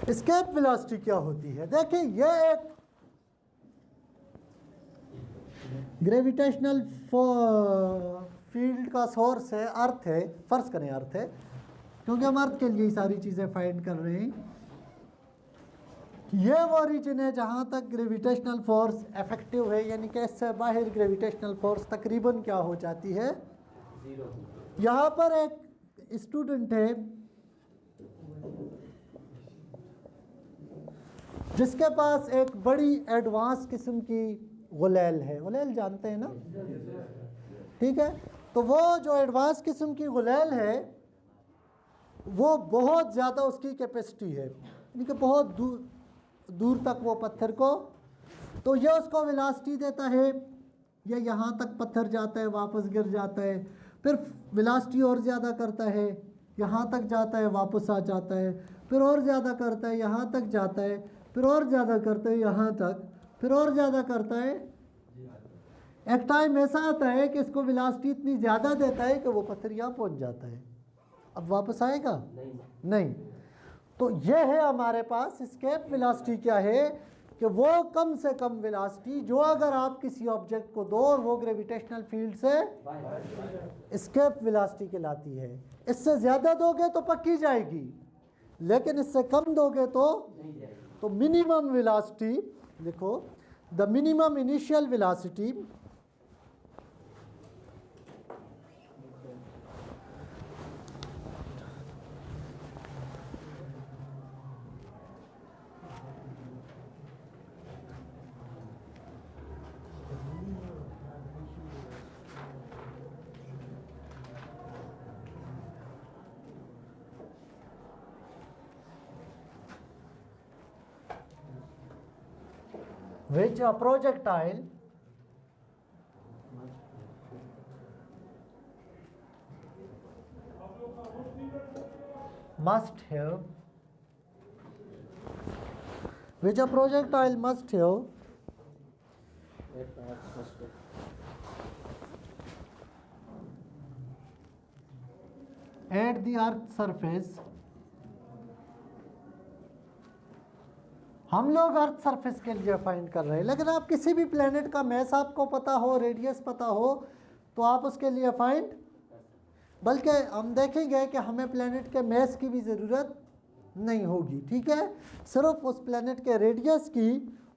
Escape velocity क्या होती है? देखिए ये एक ग्रेविटेशनल फील्ड का सोर्स है, अर्थ है, फर्ज करें अर्थ है, क्योंकि हम अर्थ के लिए ही सारी चीज़ें फाइंड कर रहे हैं। ये वो रीजन है जहाँ तक ग्रेविटेशनल फोर्स इफेक्टिव है, यानी कि इससे बाहर ग्रेविटेशनल फोर्स तकरीबन क्या हो जाती है? जीरो। यहाँ पर एक स्टूडेंट है जिसके पास एक बड़ी एडवांस किस्म की गुलेल है। गुलेल जानते हैं ना? ठीक है, तो वो जो एडवांस किस्म की गुलेल है वो बहुत ज़्यादा उसकी कैपेसिटी है, यानी कि बहुत दूर तक वो पत्थर को, तो ये उसको वेलोसिटी देता है, ये यहाँ तक पत्थर जाता है, वापस गिर जाता है, फिर वेलोसिटी और ज़्यादा करता है, यहाँ तक जाता है, वापस आ जाता है, फिर और ज़्यादा करता है, यहाँ तक जाता है, फिर और ज़्यादा करता है, यहाँ तक, फिर और ज़्यादा करता है। एक टाइम ऐसा आता है कि इसको वेलोसिटी इतनी ज़्यादा देता है कि वो पत्थर यहाँ पहुँच जाता है। अब वापस आएगा? नहीं। तो ये है हमारे पास एस्केप वेलोसिटी क्या है कि वो कम से कम वेलोसिटी जो अगर आप किसी ऑब्जेक्ट को दो और वो ग्रेविटेशनल फील्ड से एस्केप वेलोसिटी कहलाती है। इससे ज़्यादा दोगे तो पक्की जाएगी, लेकिन इससे कम दोगे तो मिनिमम वेलोसिटी लिखो, the minimum initial velocity which a projectile must have, which a projectile must have at the earth surface। हम लोग अर्थ सरफेस के लिए फाइंड कर रहे हैं, लेकिन आप किसी भी प्लेनेट का मैस आपको पता हो, रेडियस पता हो, तो आप उसके लिए फाइंड, बल्कि हम देखेंगे कि हमें प्लेनेट के मैस की भी ज़रूरत नहीं होगी। ठीक है, सिर्फ उस प्लेनेट के रेडियस की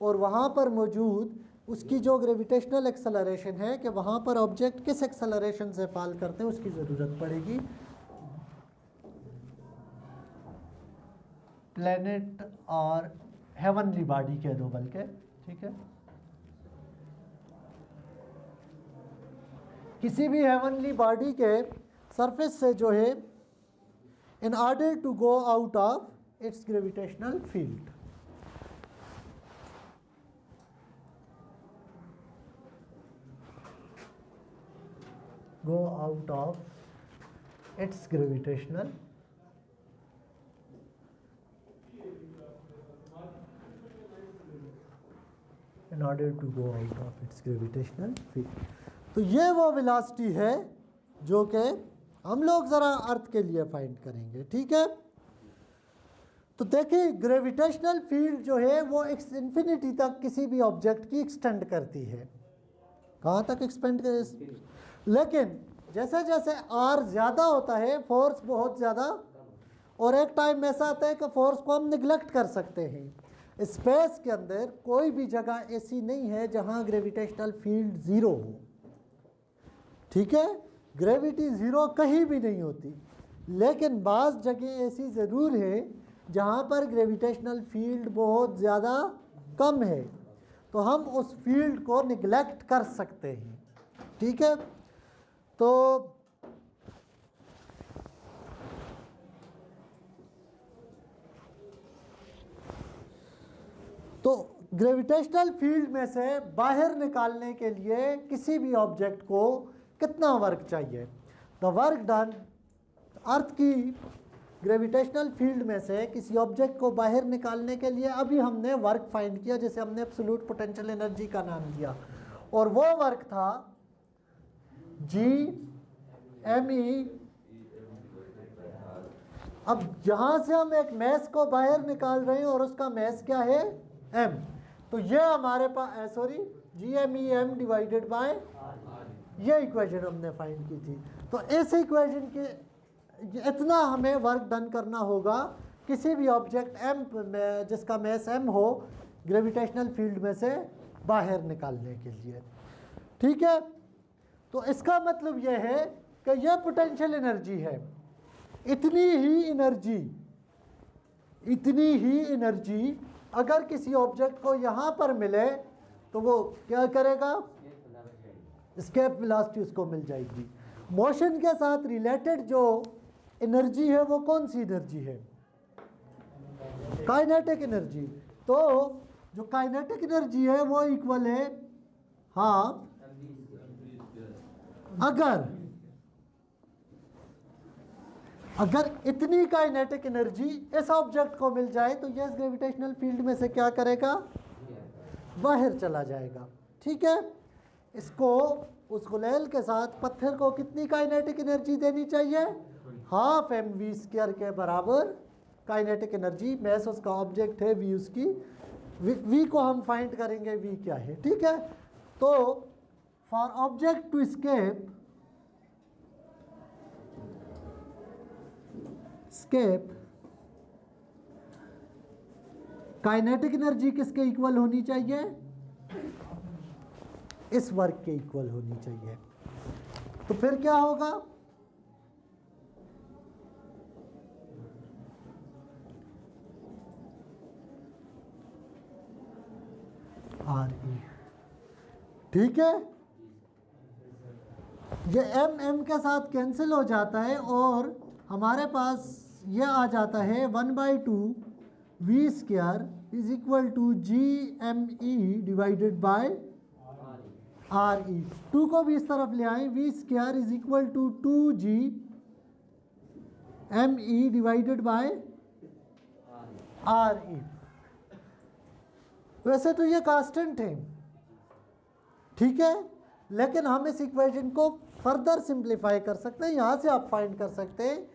और वहाँ पर मौजूद उसकी जो ग्रेविटेशनल एक्सेलरेशन है कि वहाँ पर ऑब्जेक्ट किस एक्सेलरेशन से फॉल करते हैं उसकी ज़रूरत पड़ेगी। प्लेनेट और हेवनली बॉडी कह दो बल्कि, ठीक है, किसी भी हेवनली बॉडी के सरफेस से जो है, in order to go out of its gravitational field, go out of its gravitational in order to go out of its gravitational field। तो ये वो वेलोसिटी है जो कि हम लोग ज़रा अर्थ के लिए फाइंड करेंगे। ठीक है, तो देखिए ग्रेविटेशनल फील्ड जो है वो इन्फिनिटी तक किसी भी ऑब्जेक्ट की एक्सटेंड करती है। कहाँ तक एक्सपेंड कर, लेकिन जैसे जैसे आर ज़्यादा होता है फोर्स बहुत ज़्यादा, और एक टाइम ऐसा आता है कि फोर्स को हम निगलेक्ट कर सकते हैं। स्पेस के अंदर कोई भी जगह ऐसी नहीं है जहाँ ग्रेविटेशनल फील्ड ज़ीरो हो। ठीक है, ग्रेविटी ज़ीरो कहीं भी नहीं होती, लेकिन बाज़ जगह ऐसी ज़रूर है जहाँ पर ग्रेविटेशनल फील्ड बहुत ज़्यादा कम है, तो हम उस फील्ड को निगलेक्ट कर सकते हैं। ठीक है, तो ग्रेविटेशनल फील्ड में से बाहर निकालने के लिए किसी भी ऑब्जेक्ट को कितना वर्क चाहिए? द वर्क डन, अर्थ की ग्रेविटेशनल फील्ड में से किसी ऑब्जेक्ट को बाहर निकालने के लिए अभी हमने वर्क फाइंड किया, जैसे हमने एब्सोल्यूट पोटेंशियल एनर्जी का नाम दिया, और वो वर्क था जी एम ई। अब यहाँ से हम एक मैस को बाहर निकाल रहे हैं और उसका मैस क्या है, एम। तो ये हमारे पास G M E M divided by, ये इक्वेशन हमने फाइंड की थी। तो इस इक्वेशन के इतना हमें वर्क डन करना होगा किसी भी ऑब्जेक्ट एम जिसका मैस एम हो ग्रेविटेशनल फील्ड में से बाहर निकालने के लिए। ठीक है, तो इसका मतलब यह है कि यह पोटेंशियल एनर्जी है। इतनी ही एनर्जी अगर किसी ऑब्जेक्ट को यहाँ पर मिले तो वो क्या करेगा, एस्केप वेलोसिटी उसको मिल जाएगी। मोशन के साथ रिलेटेड जो एनर्जी है वो कौन सी एनर्जी है, काइनेटिक एनर्जी। तो जो काइनेटिक एनर्जी है वो इक्वल है हाफ, अगर इतनी काइनेटिक एनर्जी इस ऑब्जेक्ट को मिल जाए तो यह ग्रेविटेशनल फील्ड में से क्या करेगा, बाहर चला जाएगा। ठीक है, इसको उस गुलेल के साथ पत्थर को कितनी काइनेटिक एनर्जी देनी चाहिए, हाफ एम वी स्क्वायर के बराबर काइनेटिक एनर्जी। मैस उसका ऑब्जेक्ट है, वी उसकी, वी को हम फाइंड करेंगे वी क्या है। ठीक है, तो for object to escape kinetic energy किसके इक्वल होनी चाहिए, इस वर्क के इक्वल होनी चाहिए। तो फिर क्या होगा, आर ई। ठीक है, ये एम एम के साथ कैंसिल हो जाता है और हमारे पास ये आ जाता है 1/2 V square is equal to G M E divided by R E. 2 को भी इस तरफ ले आए, V square is equal to 2g M E divided by R E. वैसे तो ये कांस्टेंट है, ठीक है, लेकिन हम इस इक्वेशन को फर्दर सिंप्लीफाई कर सकते हैं। यहाँ से आप फाइंड कर सकते हैं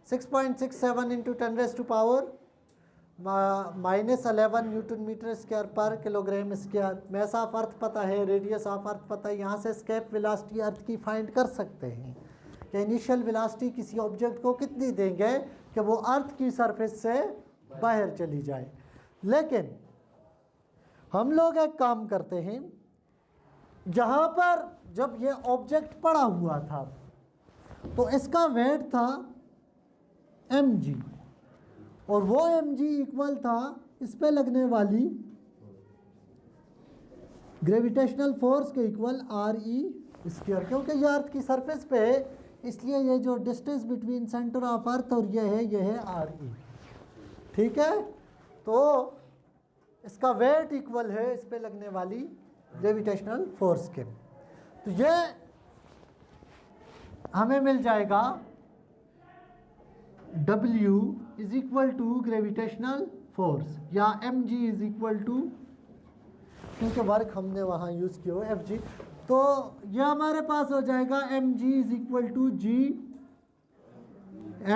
6.67 इंटू 10⁻⁻11 न्यूटन मीटर स्क्वायर पर kilogram square. Mass of earth पता है, रेडियस ऑफ अर्थ पता है, यहाँ से स्केप वेलोसिटी अर्थ की फाइंड कर सकते हैं कि इनिशियल वेलोसिटी किसी ऑब्जेक्ट को कितनी देंगे कि वो अर्थ की सरफेस से बाहर चली जाए। लेकिन हम लोग एक काम करते हैं, जहाँ पर जब ये ऑब्जेक्ट पड़ा हुआ था तो इसका वेट था mg और वो mg इक्वल था इस पे लगने वाली ग्रेविटेशनल फोर्स के इक्वल आर ई स्क्वायर। क्योंकि ये अर्थ की सरफेस पे है इसलिए ये जो distance between centre of earth और ये है आर ई। ठीक है, तो इसका वेट इक्वल है इस पे लगने वाली ग्रेविटेशनल फोर्स के। तो ये हमें मिल जाएगा W is equal to gravitational force या mg इज इक्वल टू, क्योंकि वर्क हमने वहाँ यूज़ किया हो fg, तो यह हमारे पास हो जाएगा mg is equal to g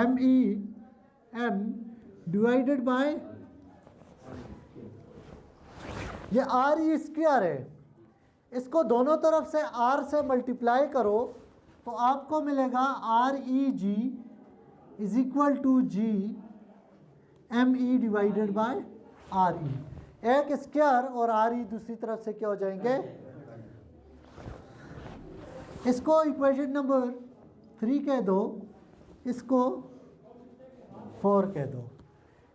m e m divided by ये आर ई स्क्वायर है, इसको दोनों तरफ से r से मल्टीप्लाई करो तो आपको मिलेगा R E G is equal to G M E divided by R E. एक स्क्वायर और आर ई दूसरी तरफ से क्या हो जाएंगे, इसको इक्वेशन नंबर 3 कह दो, इसको 4 कह दो।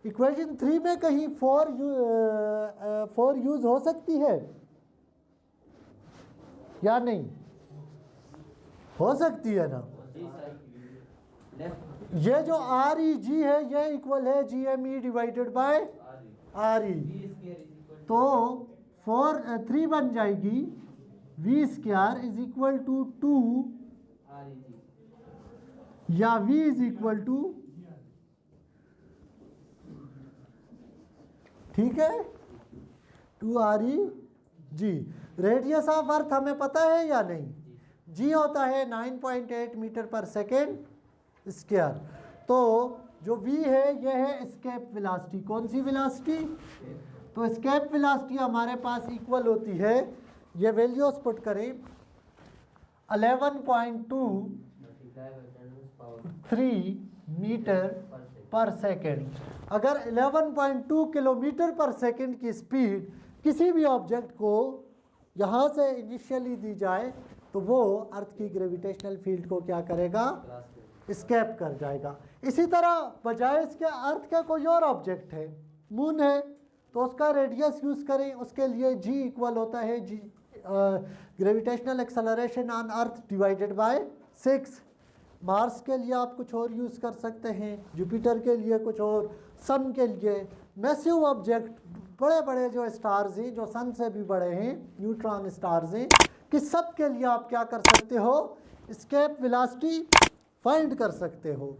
इक्वेशन 3 में कहीं 4 यूज हो सकती है या नहीं, हो सकती है ना। ये जो आर ई जी है ये इक्वल है G M E divided by R E, तो 3 बन जाएगी V square is equal to 2 या वी इज इक्वल टू, ठीक है, 2 R E G. Radius of earth हमें पता है या नहीं? जी होता है 9.8 मीटर पर सेकेंड स्क्वायर। तो जो v है यह है स्केप वेलोसिटी। कौन सी वेलोसिटी? तो स्केप वेलोसिटी हमारे पास इक्वल होती है, ये वैल्यूज पुट करें, 11.23 मीटर पर सेकेंड। अगर 11.2 किलोमीटर पर सेकेंड की स्पीड किसी भी ऑब्जेक्ट को यहाँ से इनिशियली दी जाए तो वो अर्थ की ग्रेविटेशनल फील्ड को क्या करेगा? स्केप कर जाएगा। इसी तरह बजाय इसके अर्थ का कोई और ऑब्जेक्ट है, मून है, तो उसका रेडियस यूज़ करें, उसके लिए जी इक्वल होता है G gravitational acceleration on Earth divided by 6। Mars के लिए आप कुछ और यूज़ कर सकते हैं, जुपिटर के लिए कुछ और, सन के लिए मैसिव ऑब्जेक्ट, बड़े बड़े जो स्टार्स हैं जो सन से भी बड़े हैं, न्यूट्रॉन स्टार्स हैं, कि सब के लिए आप क्या कर सकते हो? स्केप वेलोसिटी फाइंड कर सकते हो।